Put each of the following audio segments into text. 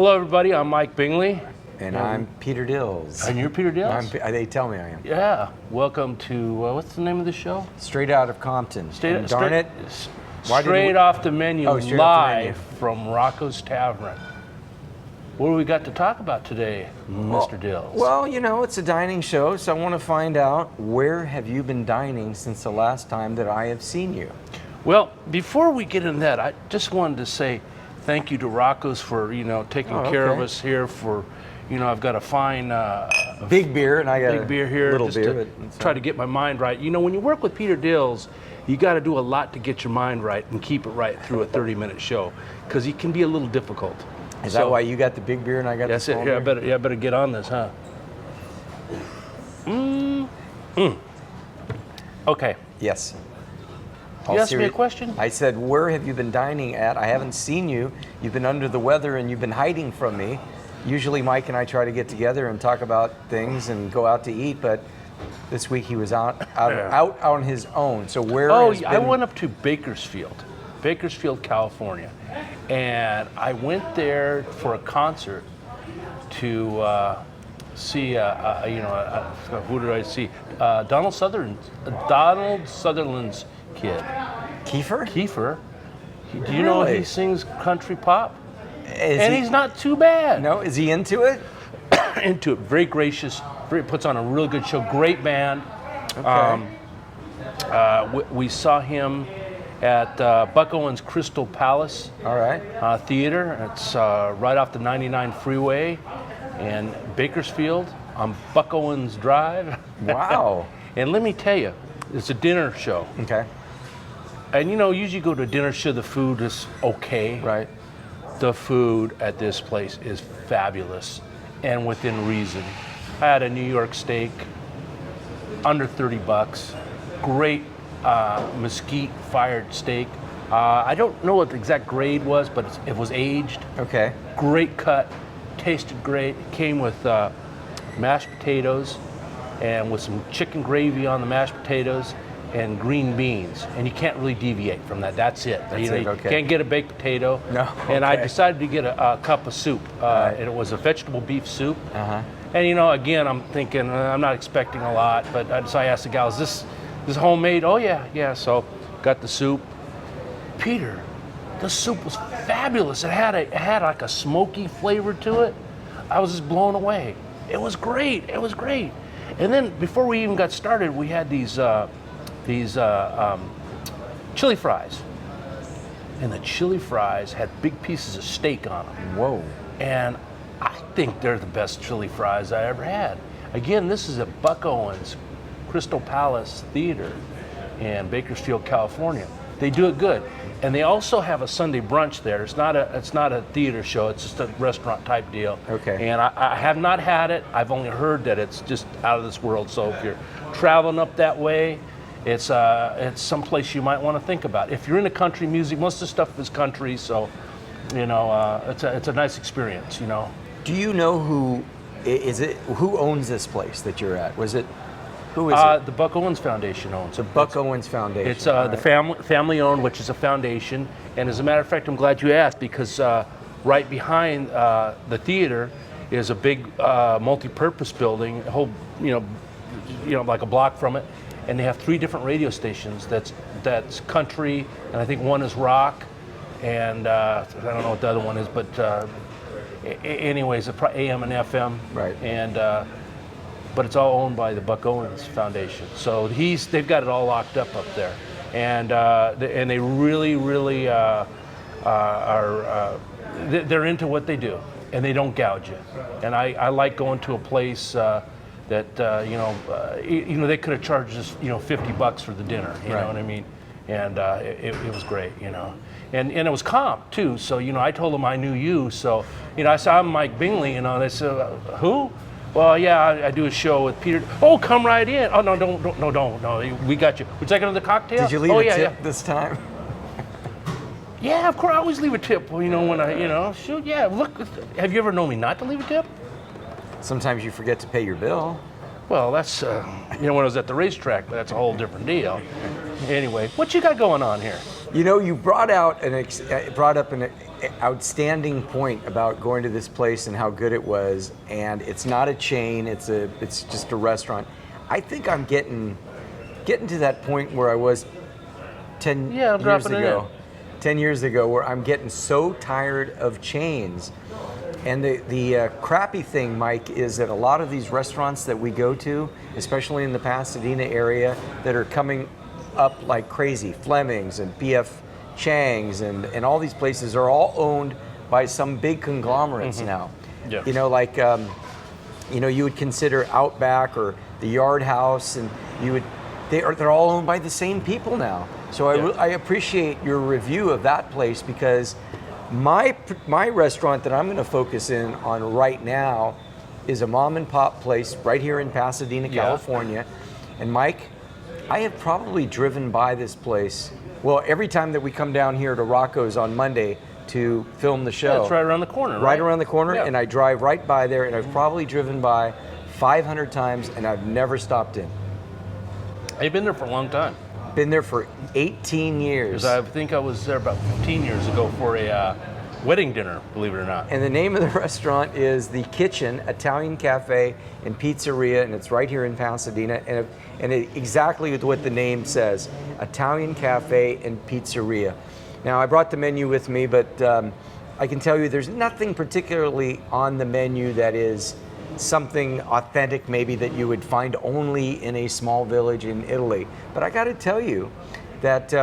Hello, everybody. I'm Mike Bingley. And I'm Peter Dills. And you're Peter Dills? They tell me I am. Yeah. Welcome to, what's the name of the show? Straight Out of Compton. Straight Straight off the menu, straight live off the menu. from Rocco's Tavern. What do we got to talk about today, Mr. Dills? Well, you know, it's a dining show, so I want to find out, where have you been dining since the last time that I have seen you? Well, before we get into that, I just wanted to say thank you to Rocco's for, taking care of us here for, I've got a fine big beer, and I got big beer here, little just beer, to try to get my mind right. When you work with Peter Dills, you got to do a lot to get your mind right and keep it right through a 30-minute show, because it can be a little difficult. Is that why you got the big beer and I got the small beer? I better get on this, huh? Okay. Yes. You asked me a question? I said, where have you been dining at? I haven't seen you. You've been under the weather and you've been hiding from me. Usually Mike and I try to get together and talk about things and go out to eat, but this week he was out on his own. So where I went up to Bakersfield, California, and I went there for a concert to see, who did I see? Donald Sutherland's kid. Kiefer. Do you know he sings country pop? He's not too bad. No, is he into it? Into it. Very gracious. Puts on a really good show. Great band. Okay. We saw him at Buck Owens Crystal Palace Theater. It's right off the 99 freeway in Bakersfield on Buck Owens Drive. Wow. And let me tell you, it's a dinner show. Okay. And usually go to a dinner show, the food is okay. Right. The food at this place is fabulous and within reason. I had a New York steak, under $30. Great mesquite fired steak. I don't know what the exact grade was, but it was aged. Okay. Great cut, tasted great. It came with mashed potatoes and with some chicken gravy on the mashed potatoes and green beans, and you can't really deviate from that. That's it. You can't get a baked potato. No. Okay. And I decided to get a cup of soup, and it was a vegetable beef soup. And again, I'm thinking I'm not expecting a lot, but so I asked the gal, "Is this homemade?" "Oh yeah." So got the soup. Peter, the soup was fabulous. It had like a smoky flavor to it. I was just blown away. It was great. And then before we even got started, we had these chili fries, and the chili fries had big pieces of steak on them. Whoa. And I think they're the best chili fries I ever had. Again, this is at Buck Owens Crystal Palace Theater in Bakersfield, California. They do it good. And they also have a Sunday brunch there. It's not a theater show, it's just a restaurant type deal. Okay. And I have not had it. I've only heard that it's just out of this world. So if you're traveling up that way, it's someplace you might want to think about. If you're into country music, most of the stuff is country, so it's a nice experience. Do you know who owns this place that you're at? Who is it? The Buck Owens Foundation owns it. Buck Owens Foundation. It's the family owned, which is a foundation. And as a matter of fact, I'm glad you asked, because right behind the theater is a big multi-purpose building, a whole like a block from it. And they have 3 different radio stations. That's country, and I think one is rock, and I don't know what the other one is, but anyways, AM and FM. Right. And but it's all owned by the Buck Owens Foundation. So they've got it all locked up there, and they really are they're into what they do, and they don't gouge you. And I like going to a place. That they could have charged us $50 for the dinner, you know what I mean, and it was great, and it was comp too. So I told them I knew you, so I said, "I'm Mike Bingley," They said, "Who?" "Well, yeah, I do a show with Peter." "Oh, come right in." "Oh, no, don't. We got you. Would you like another cocktail?" Did you leave a tip this time? Yeah, of course. I always leave a tip. When I shoot. Yeah, look. Have you ever known me not to leave a tip? Sometimes you forget to pay your bill. Well, that's when I was at the racetrack, but that's a whole different deal. Anyway, what you got going on here? You know, you brought up an outstanding point about going to this place and how good it was, and it's not a chain; it's just a restaurant. I think I'm getting to that point where I was 10 Yeah, I'm years dropping it ago. 10 years ago, where I'm getting so tired of chains. And the crappy thing, Mike, is that a lot of these restaurants that we go to, especially in the Pasadena area, that are coming up like crazy, Fleming's and P.F. Chang's and all these places are all owned by some big conglomerates now. Yeah. You know, like, you would consider Outback or the Yard House, and they're all owned by the same people now. So I appreciate your review of that place, because my restaurant that I'm going to focus in on right now is a mom and pop place right here in Pasadena, California. And Mike, I have probably driven by this place. Well, every time that we come down here to Rocco's on Monday to film the show. Yeah, it's right around the corner, right? Right around the corner, Yeah. and I drive right by there, and I've probably driven by 500 times, and I've never stopped in. I've been there for a long time. Been there for 18 years. Because I think I was there about 15 years ago for a wedding dinner, believe it or not. And the name of the restaurant is The Kitchen Italian Cafe and Pizzeria, and it's right here in Pasadena. And exactly what the name says, Italian Cafe and Pizzeria. Now, I brought the menu with me, but I can tell you there's nothing particularly on the menu that is something authentic, maybe that you would find only in a small village in Italy. But I got to tell you that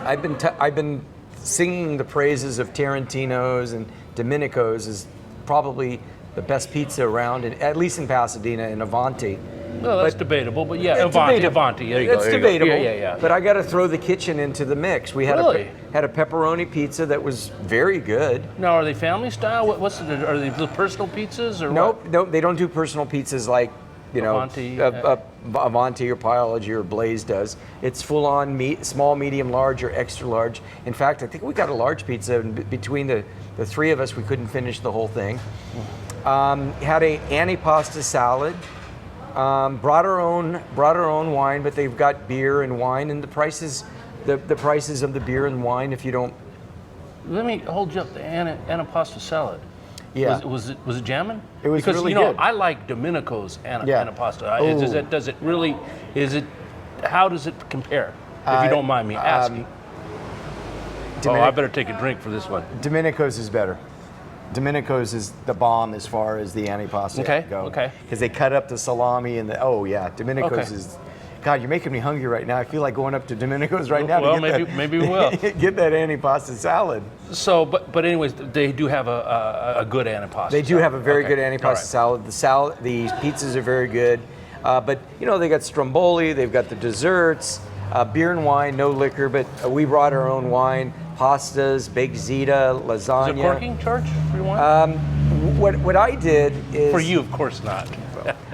I've been singing the praises of Tarantino's and Domenico's is probably the best pizza around, at least in Pasadena, and Avanti. Well, that's debatable, but yeah, It's Avanti, debatable. Avanti. There you go. It's there you go. debatable. Yeah. But I got to throw the kitchen into the mix. We had Really? had a pepperoni pizza that was very good. Now, are they family style? Are they the personal pizzas or what? Nope, they don't do personal pizzas like, Avanti, Avanti or Pyology or Blaze does. It's full on meat, small, medium, large, or extra large. In fact, I think we got a large pizza, and between the three of us, we couldn't finish the whole thing. Had a antipasta salad. Brought our own wine, but they've got beer and wine, and the prices of the beer and wine, if you don't. Let me hold you up the antipasta salad. Yeah. Was it jamming? It was because really you know good. I like Domenico's Yeah. antipasta. Ooh. Does it really? How does it compare? If you don't mind me asking. I better take a drink for this one. Domenico's is better. Domenico's is the bomb as far as the antipasta go. Okay. Because they cut up the salami and Domenico's is. God, you're making me hungry right now. I feel like going up to Domenico's right now Well, to get maybe we will. get that antipasta salad. So, but anyways, they do have a good antipasta. They do have a very good Okay. antipasta All right. salad. The pizzas are very good. But they got stromboli, they've got the desserts, beer and wine, no liquor, but we brought our own wine, pastas, baked zita, lasagna. Is it corking charge for your wine? What I did is For you, of course not.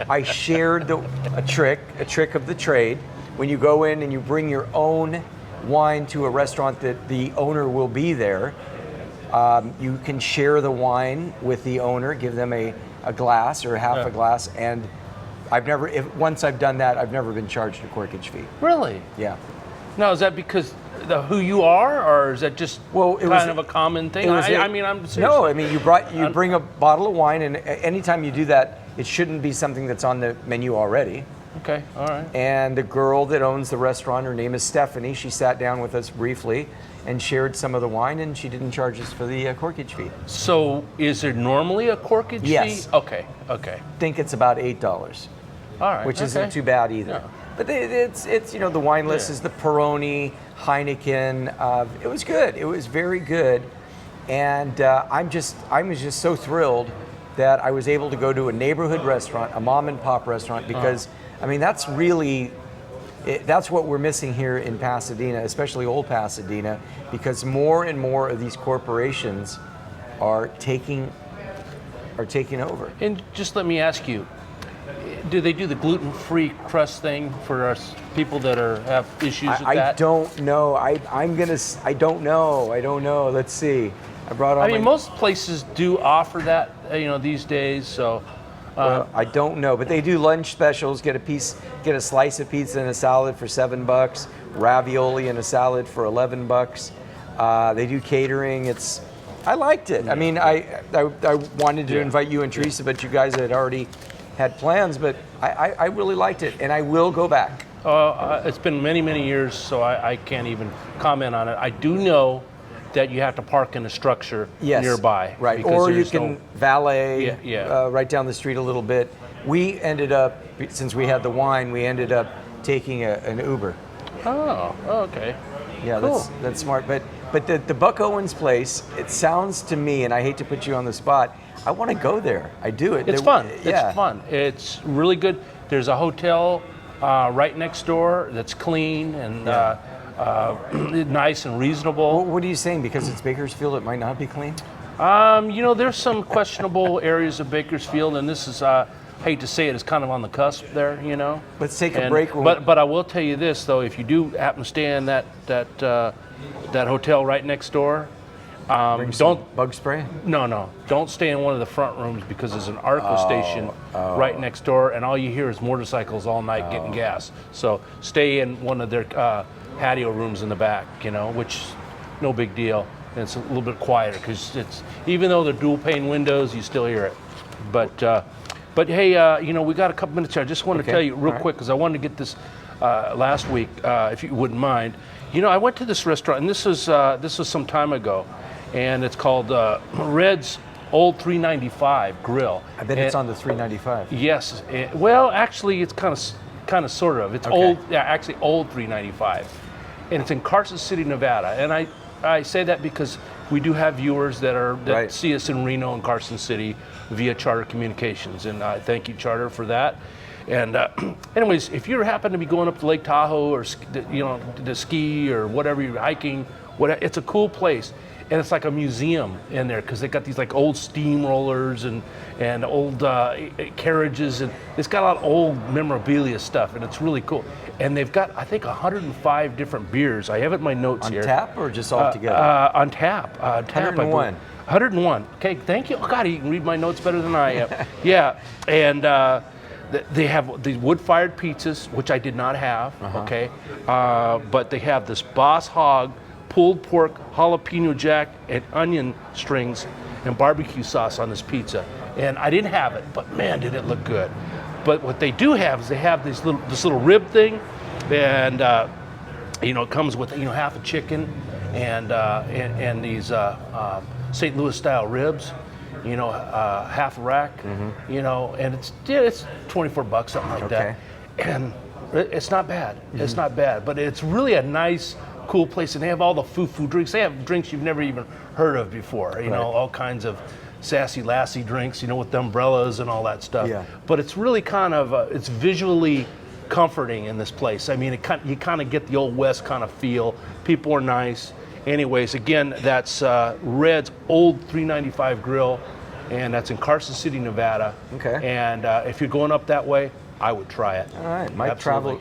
I shared a trick of the trade. When you go in and you bring your own wine to a restaurant that the owner will be there, you can share the wine with the owner, give them a glass or half a glass, and once I've done that, I've never been charged a corkage fee. Really? Yeah. Now, is that because who you are, or is that just kind of a common thing? I'm serious. No, I mean, you bring a bottle of wine, and anytime you do that, it shouldn't be something that's on the menu already. Okay, all right. And the girl that owns the restaurant, her name is Stephanie, she sat down with us briefly and shared some of the wine, and she didn't charge us for the corkage fee. So, is there normally a corkage Yes. fee? Okay. I think it's about $8, All right. which isn't too bad either. No. But it's the wine list is the Peroni, Heineken. It was good. It was very good, and I was just so thrilled that I was able to go to a neighborhood restaurant, a mom and pop restaurant, because that's what we're missing here in Pasadena, especially old Pasadena, because more and more of these corporations are taking over. And just let me ask you, do they do the gluten-free crust thing for us people that have issues with that? I don't know. I don't know. Let's see. I brought on. Most places do offer that, these days. So. Well, I don't know, but they do lunch specials. Get a slice of pizza and a salad for $7, ravioli and a salad for $11. They do catering. I liked it. I mean, I wanted to invite you and Teresa, but you guys had already had plans. But I really liked it, and I will go back. It's been many, many years, so I can't even comment on it. I do know that you have to park in a structure nearby. Right, because or you there's can valet Yeah. right down the street a little bit. We ended up, since we had the wine, we ended up taking an Uber. Oh, okay. Yeah, Cool. that's smart. But the Buck Owens place, it sounds to me, and I hate to put you on the spot, I want to go there. I do. It's fun. It's fun. It's really good. There's a hotel right next door that's clean and nice and reasonable. What are you saying? Because it's Bakersfield, it might not be clean? There's some questionable areas of Bakersfield, and this is, I hate to say it, it's kind of on the cusp there, Let's take a break. But I will tell you this, though, if you do happen to stay in that hotel right next door, don't bug spray? No, don't stay in one of the front rooms because there's an ARCO station right next door, and all you hear is motorcycles all night getting gas. So stay in one of their patio rooms in the back, which no big deal. And it's a little bit quieter because even though they're dual pane windows, you still hear it. But hey, we got a couple minutes here. I just want to tell you real quick because I wanted to get this last week, if you wouldn't mind. I went to this restaurant, and this was some time ago, and it's called Red's Old 395 Grill. I bet it's on the 395. Yes. Well, actually, it's kind of sort of. It's old. Yeah, actually, old 395, and it's in Carson City, Nevada. And I say that because we do have viewers that see us in Reno and Carson City via Charter Communications, and I thank you, Charter, for that. And anyways, if you happen to be going up to Lake Tahoe or to ski or whatever you're hiking, it's a cool place. And it's like a museum in there because they got these like old steamrollers and old carriages, and it's got a lot of old memorabilia stuff, and it's really cool. And they've got, I think, 105 different beers. I have it in my notes here. On tap or just all together? On tap. 101. 101. Okay, thank you. Oh, God, you can read my notes better than I am. Yeah, and they have these wood-fired pizzas, which I did not have, okay? But they have this Boss Hog pulled pork, jalapeno jack, and onion strings and barbecue sauce on this pizza. And I didn't have it, but man, did it look good. But what they do have is they have this little rib thing, and it comes with half a chicken and these St. Louis style ribs, half a rack, and it's $24, something like that. And it's not bad. It's not bad, but it's really a nice, cool place, and they have all the foo-foo drinks. They have drinks you've never even heard of before, all kinds of sassy lassie drinks, with the umbrellas and all that stuff. Yeah. But it's really kind of, it's visually comforting in this place. I mean, you kind of get the old West kind of feel. People are nice. Anyways, again, that's Red's Old 395 Grill, and that's in Carson City, Nevada. Okay. And if you're going up that way, I would try it. All right,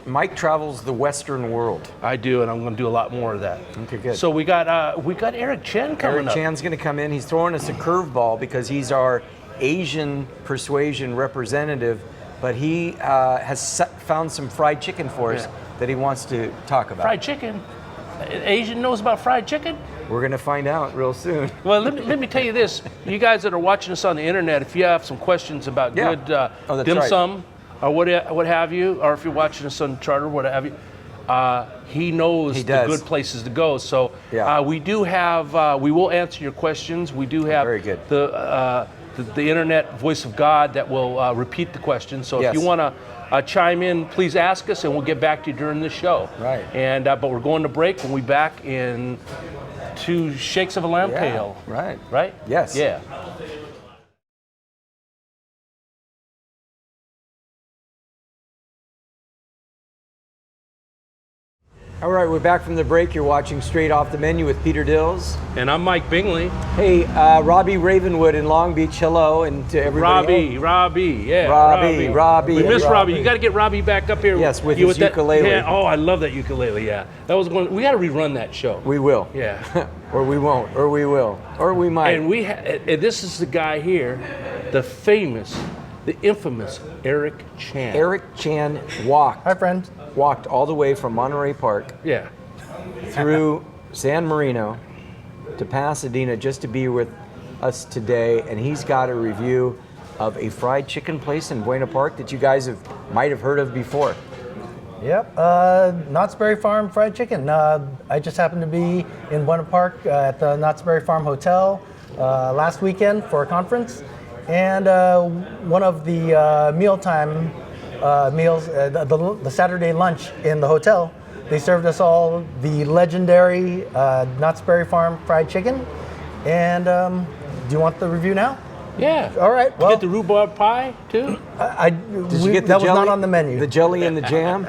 Mike travels the Western world. I do, and I'm going to do a lot more of that. Okay, good. So we got Eric Chen coming up. Eric Chan's going to come in. He's throwing us a curveball because he's our Asian persuasion representative, but he has found some fried chicken for us that he wants to talk about. Fried chicken? Asian knows about fried chicken? We're going to find out real soon. Well, let me tell you this. You guys that are watching us on the internet, if you have some questions about good dim sum, or what have you, or if you're watching us on Charter, what have you, he knows the good places to go. So we do have, we will answer your questions. We do have very good. The internet voice of God that will repeat the question. So if you want to chime in, please ask us, and we'll get back to you during the show. Right. And but we're going to break. We'll be back in 2 shakes of a lamb tail. Right. Right? Yes. Yeah. All right, we're back from the break. You're watching Straight Off the Menu with Peter Dills. And I'm Mike Bingley. Hey, Robbie Ravenwood in Long Beach, hello, and to everybody. Robbie. We miss Robbie. You got to get Robbie back up here. Yes, with his ukulele. Yeah. Oh, I love that ukulele, yeah. That was one. We got to rerun that show. We will. Yeah. Or we won't, or we will, or we might. And this is the guy here, the famous the infamous Eric Chan. Eric Chan walked Hi, friend. all the way from Monterey Park Yeah. through San Marino to Pasadena just to be with us today, and he's got a review of a fried chicken place in Buena Park that you guys might have heard of before. Yep, Knott's Berry Farm Fried Chicken. I just happened to be in Buena Park at the Knott's Berry Farm Hotel last weekend for a conference, and one of the mealtime meals, the Saturday lunch in the hotel, they served us all the legendary Knott's Berry Farm Fried Chicken. And do you want the review now? Yeah. All right. Did Well, you get the rhubarb pie too? Did you get the that jelly? was not on the menu. The jelly and the jam?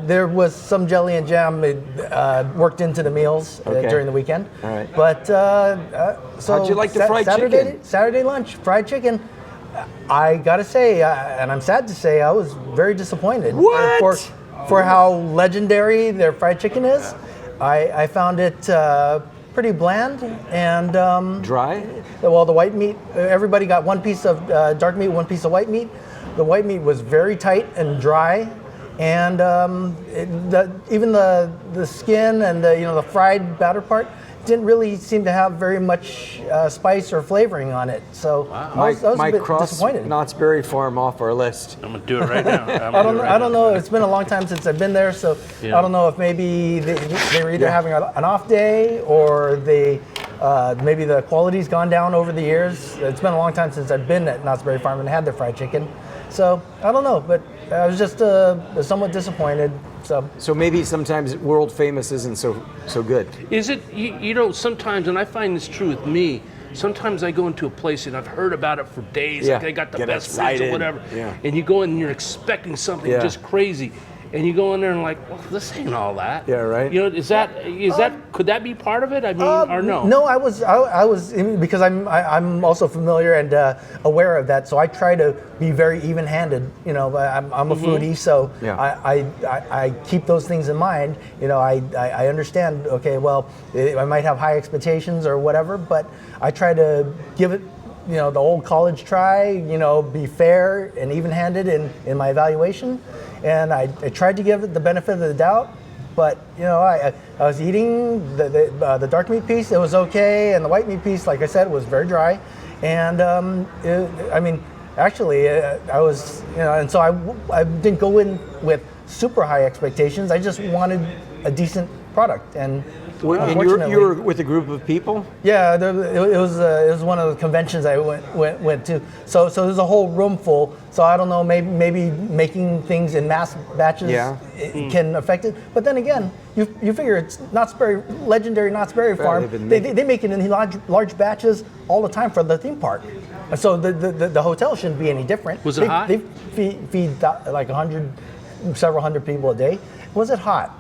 There was some jelly and jam worked into the meals Okay. during the weekend. All right. But so How'd you like the fried chicken? Saturday lunch, fried chicken. I gotta say, and I'm sad to say, I was very disappointed. What? For how legendary their fried chicken is. I found it pretty bland and Dry? well, the white meat, everybody got one piece of dark meat, one piece of white meat. The white meat was very tight and dry, and even the skin and the fried batter part didn't really seem to have very much spice or flavoring on it. So I was a Mike, bit cross disappointed. Knott's Berry Farm off our list. I'm gonna do it right now. I don't know. It's been a long time since I've been there, so Yeah. I don't know if maybe they were either having an off day or maybe the quality's gone down over the years. It's been a long time since I've been at Knott's Berry Farm and had their fried chicken, so I don't know. But I was just somewhat disappointed. So maybe sometimes world famous isn't so good. Is it, you know, sometimes, and I find this true with me, sometimes I go into a place and I've heard about it for days, Yeah. like they got the Get best ribs excited. or whatever, Yeah. and you go in and you're expecting something Yeah. just crazy, and you go in there and like, well, this ain't all that. Yeah, right. You know, is that, could that be part of it? I mean, or no? No, I was because I'm also familiar and aware of that. So I try to be very even-handed. You know, I'm a foodie, so Yeah. I keep those things in mind. You know, I understand. Okay, well, I might have high expectations or whatever, but I try to give it, the old college try. You know, be fair and even-handed in my evaluation, and I tried to give it the benefit of the doubt. But I was eating the dark meat piece. It was okay, and the white meat piece, like I said, was very dry. And actually, I was, and so I didn't go in with super high expectations. I just wanted a decent product, and And you were with a group of people? yeah, it was one of the conventions I went to. So there's a whole room full. So I don't know, maybe making things in mass batches it can affect it. But then again, you figure it's legendary Knott's Berry Farm. They make it in large batches all the time for the theme park. So the hotel shouldn't be any different. Was it hot? They feed like several hundred people a day. Was it hot?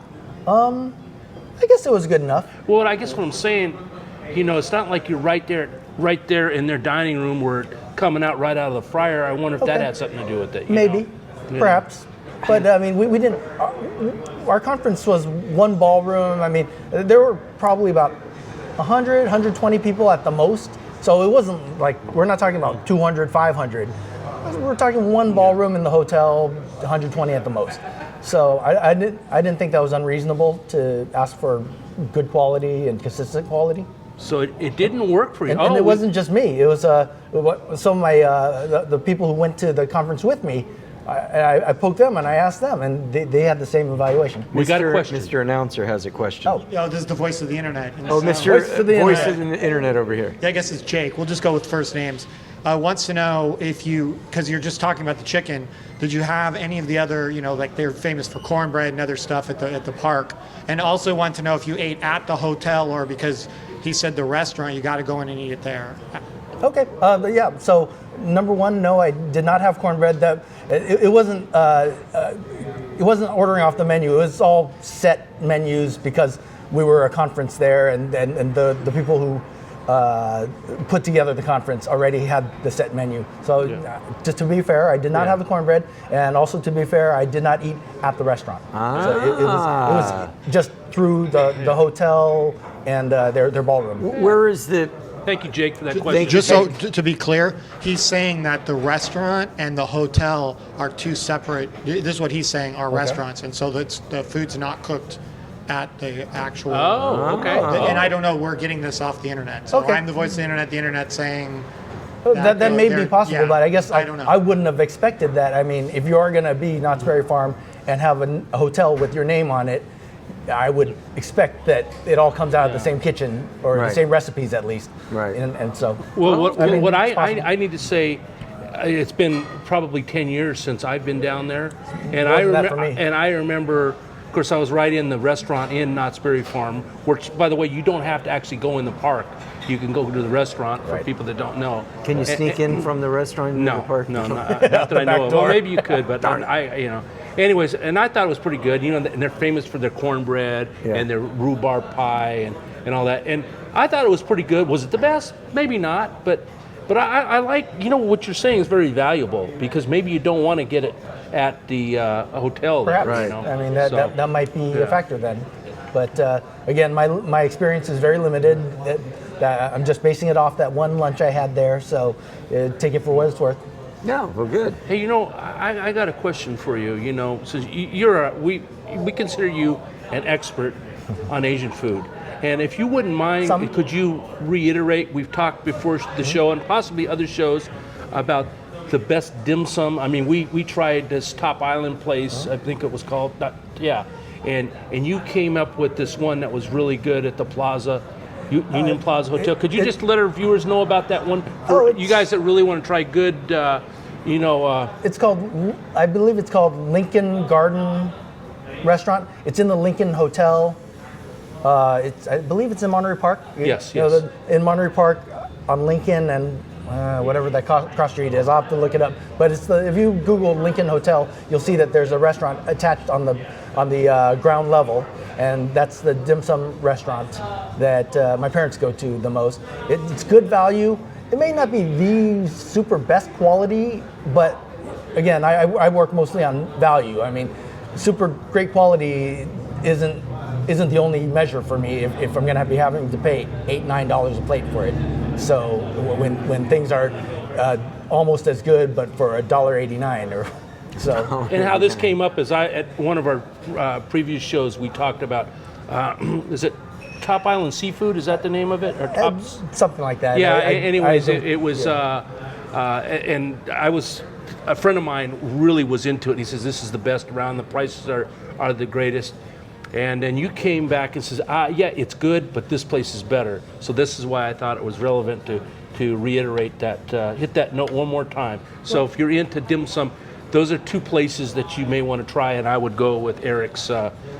I guess it was good enough. Well, I guess what I'm saying, it's not like you're right there in their dining room where it's coming out right out of the fryer. I wonder if that Okay. had something to do with it. Maybe, perhaps. But I mean, we didn't. Our conference was one ballroom. I mean, there were probably about 100, 120 people at the most. So it wasn't like, we're not talking about 200, 500. We're talking one ballroom in the hotel, 120 at the most. So I didn't think that was unreasonable to ask for good quality and consistent quality. So it didn't work for you. And it wasn't just me. It was some of my the people who went to the conference with me. I poked them and I asked them, and they had the same evaluation. We got a question. Mr. Announcer has a question. Oh. Oh, this is the voice of the internet. Oh, Mr. Voice of the Voice internet. of the internet over here. Yeah, I guess it's Jake. We'll just go with first names. Wants to know if because you're just talking about the chicken, did you have any of the other, like they're famous for cornbread and other stuff at the park? And also want to know if you ate at the hotel or because he said the restaurant, you got to go in and eat it there. Okay. Yeah. So number one, no, I did not have cornbread. That it wasn't. It wasn't ordering off the menu. It was all set menus because we were a conference there, and the people who put together the conference already had the set menu. So just to be fair, I did not have the cornbread, and also to be fair, I did not eat at the restaurant. So it was just through the hotel and their ballroom. Where is the Thank you, Jake, for that question. Just so to be clear, he's saying that the restaurant and the hotel are two separate. This is what he's saying are restaurants, and so the food's not cooked at the actual. Oh, okay. And I don't know. We're getting this off the internet, so Okay. I'm the voice of the internet. The internet saying. That may be they're- possible, yeah, but I guess I don't know. I wouldn't have expected that. I mean, if you are going to be Knott's Berry Farm and have a hotel with your name on it, I would expect that it all comes out of the same kitchen or Right. the same recipes at least. Right. And so. Well, what I mean, what it's possible. I need to say, it's been probably 10 years since I've been down there, and I Wasn't that for remember. me? And I remember, of course, I was right in the restaurant in Knott's Berry Farm, which, by the way, you don't have to actually go in the park. You can go to the restaurant for Right. people that don't know. Can you sneak in from the restaurant into No, the park? no, not that I know of. Well, door. maybe you could, but you know. Anyways, and I thought it was pretty good. You know, and they're famous for their cornbread Yeah. and their rhubarb pie and all that. And I thought it was pretty good. Was it the best? Maybe not, but I like, you know, what you're saying is very valuable because maybe you don't want to get it at the hotel. there, Perhaps. you know? I mean, So, that might be yeah. a factor then. But again, my experience is very limited. I'm just basing it off that one lunch I had there, so take it for what it's worth. No, well, good. Hey, you know, I got a question for you. You know, since we consider you an expert on Asian food, and if you wouldn't mind, Some. could you reiterate? We've talked before the show and possibly other shows about the best dim sum. I mean, we tried this Top Island place. I think it was called. And you came up with this one that was really good at the Plaza. Union Plaza Hotel. Could you just let our viewers know about that one? For you guys that really want to try good, It's called, I believe it's called Lincoln Garden Restaurant. It's in the Lincoln Hotel. I believe it's in Monterey Park. Yes, You know, yes. in Monterey Park on Lincoln and whatever that cross street is. I'll have to look it up. But if you Google Lincoln Hotel, you'll see that there's a restaurant attached on the ground level, and that's the dim sum restaurant that my parents go to the most. It's good value. It may not be the super best quality, but again, I work mostly on value. I mean, super great quality isn't the only measure for me if I'm going to be having to pay $8-9 a plate for it. So when things are almost as good, but for $1.89 or so. and how this came up is at one of our previous shows we talked about. Is it Top Island Seafood? Is that the name of it? Or Tops? Something like that. Yeah. I Anyways, don't- it was, and I was. A friend of mine really was into it. He says this is the best around. The prices are the greatest. And then you came back and says, yeah, it's good, but this place is better. So this is why I thought it was relevant to reiterate that, hit that note one more time. So if you're into dim sum, those are two places that you may want to try, and I would go with Eric's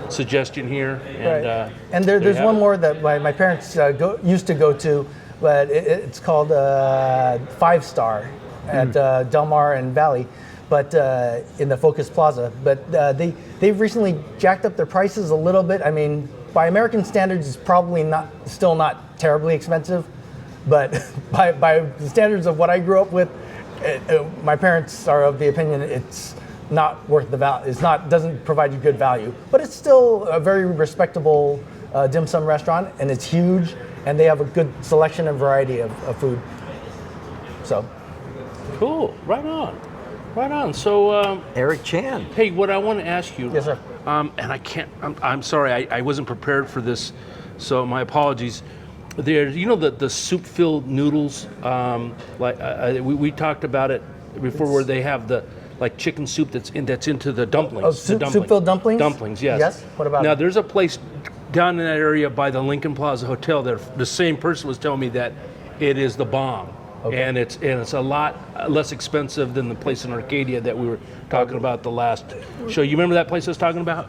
suggestion here. And, Right. And there's have one it. more that my parents used to go to, but it's called 5 Star at Del Mar and Valley, but in the Focus Plaza. But they've recently jacked up their prices a little bit. I mean, by American standards, it's probably still not terribly expensive, but by the standards of what I grew up with, my parents are of the opinion it's not worth the value. Doesn't provide you good value, but it's still a very respectable dim sum restaurant, and it's huge, and they have a good selection and variety of food. So, Cool. Right on. Right on. So, Eric Chan. hey, what I want to ask you. Yes, sir. And I can't. I'm sorry. I wasn't prepared for this, so my apologies. There's, you know, the soup-filled noodles. We talked about it before, where they have the like chicken soup that's into the dumplings. Oh, the dumpling. soup-filled dumplings? Dumplings. Yes. Yes? What about Now it? there's a place down in that area by the Lincoln Plaza Hotel. That the same person was telling me that it is the bomb. Okay. And it's a lot less expensive than the place in Arcadia that we were talking about the last show. You remember that place I was talking about?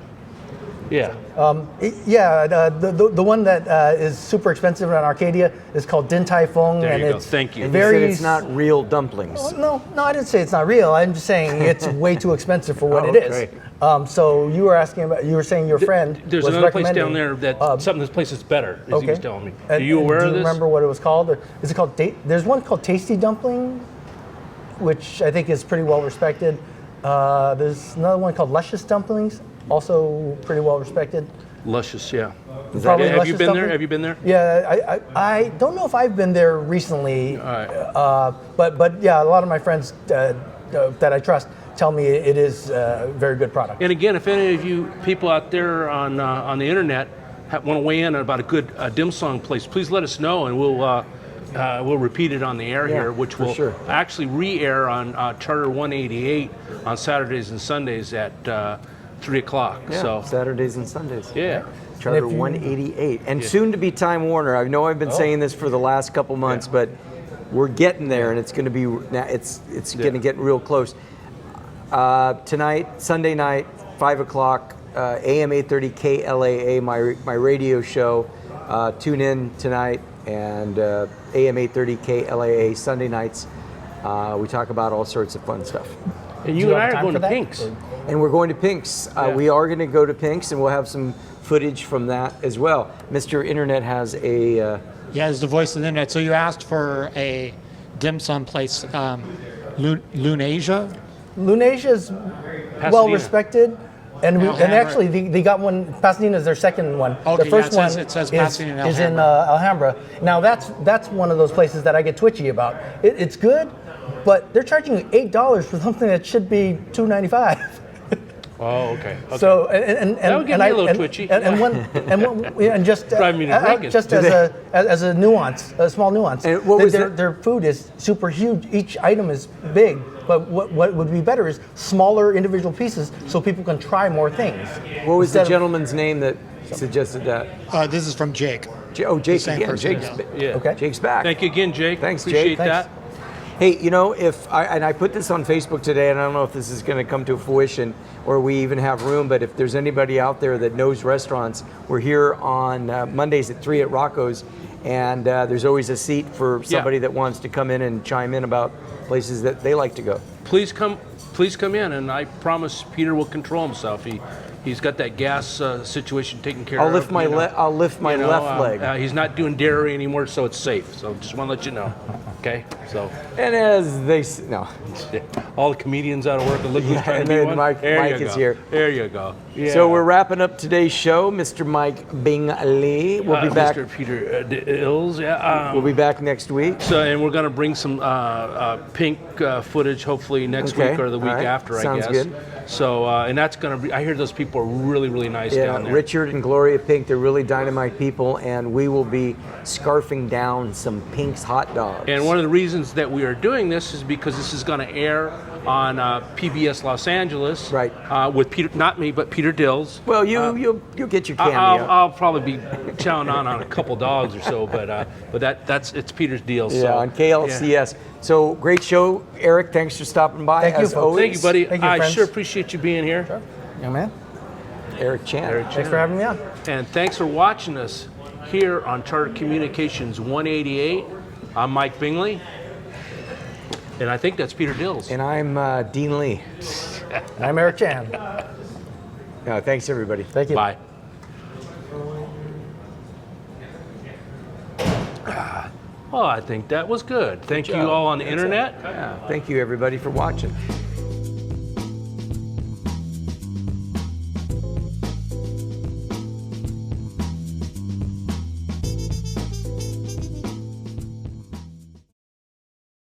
Yeah. The one that is super expensive in Arcadia is called Din Tai Fung, There and you go. it's Thank you. And you very. said it's not real dumplings. No, I didn't say it's not real. I'm just saying it's way too expensive for what Oh, it is. okay. So you were saying your friend There's was another place recommending, down there that this place is better, as he was telling me. Are And- you and aware do of you this? remember what it was called? Or is it called? There's one called Tasty Dumpling, which I think is pretty well respected. There's another one called Luscious Dumplings, also pretty well respected. Luscious, yeah. Probably Have you Luscious been there? Dumpling? Have you been there? Yeah, I don't know if I've been there recently, but yeah, a lot of my friends that I trust tell me it is a very good product. And again, if any of you people out there on the internet want to weigh in about a good dim sum place, please let us know, and we'll repeat it on the air Yeah, here, which for will sure. actually re-air on Charter 188 on Saturdays and Sundays at 3 o'clock. Yeah, So Saturdays and Sundays. yeah. Charter And if you- 188, and soon to be Time Warner. I know I've been saying this for the last couple months, but we're getting there, and it's going to be it's going to get real close. Tonight, Sunday night, 5 o'clock, AM 830 KLAA, my radio show. Tune in tonight, and AM 830 KLAA Sunday nights. We talk about all sorts of fun stuff. And Do you you and I have are time going for to that? Pink's. And we're going to Pink's. Yeah. We are going to go to Pink's, and we'll have some footage from that as well. Mr. Internet has a. Yeah, it's the voice of the internet. So you asked for a dim sum place, Lunasia. Lunasia is well respected, and Alhambra. actually they got one. Pasadena is their second one. Okay, the first yeah, one it says is, Pasadena and is in Alhambra. Alhambra. Now that's one of those places that I get twitchy about. It's good, but they're charging you $8 for something that should be $2.95. Oh, okay. So and That would get me a little twitchy. And just Drive me to drink it. just as a nuance, a small nuance. And what was their food is super huge. Each item is big, but what would be better is smaller individual pieces so people can try more things. What was the Instead of- gentleman's name that suggested that? This is from Jake. Jake same again. person, Jake's, Yeah. Okay. Jake's back. Thank you again, Jake. Thanks, Appreciate Jake. that. Hey, you know, if I put this on Facebook today, and I don't know if this is going to come to fruition or we even have room, but if there's anybody out there that knows restaurants, we're here on Mondays at 3 at Rocco's, and there's always a seat for somebody that wants to come in and chime in about places that they like to go. Please come in, and I promise Peter will control himself. He's got that gas situation taken care I'll of. lift my you know. left leg. He's not doing dairy anymore, so it's safe. So just want to let you know. Okay, so And as they no, all the comedians out of work, and look who's trying and to be then one. Mike There you is go. here. There you go. Yeah. So we're wrapping up today's show. Mr. Mike Bingley will be back. Mr. Peter Ills, yeah. We'll be back next week. So, and we're going to bring some Pink footage hopefully next Okay, week or the week all right. after, Sounds I guess. good. So, and that's going to be, I hear those people are really, really nice Yeah, down there. Richard and Gloria Pink, they're really dynamite people, and we will be scarfing down some Pink's hot dogs. And one of the reasons that we are doing this is because this is going to air on PBS Los Angeles. Right. With Peter, not me, but Peter Dills. Well, you'll get your cameo. I'll probably be chowing on a couple dogs or so, but it's Peter's deal. Yeah, so, on KLCS. So great show, Eric. Thanks for stopping by. Thank you, as folks. always. Thank you, buddy. Thank you, I friends. sure appreciate you being here. Sure. Young man. Eric Chan. Thanks for having me on. And thanks for watching us here on Charter Communications 188. I'm Mike Bingley. And I think that's Peter Dills. And I'm Dean Lee. And I'm Eric Chan. Thanks, everybody. Thank you. Bye. Well, I think that was good. Thank you job. all on the That's internet. Yeah. Thank you, everybody, for watching.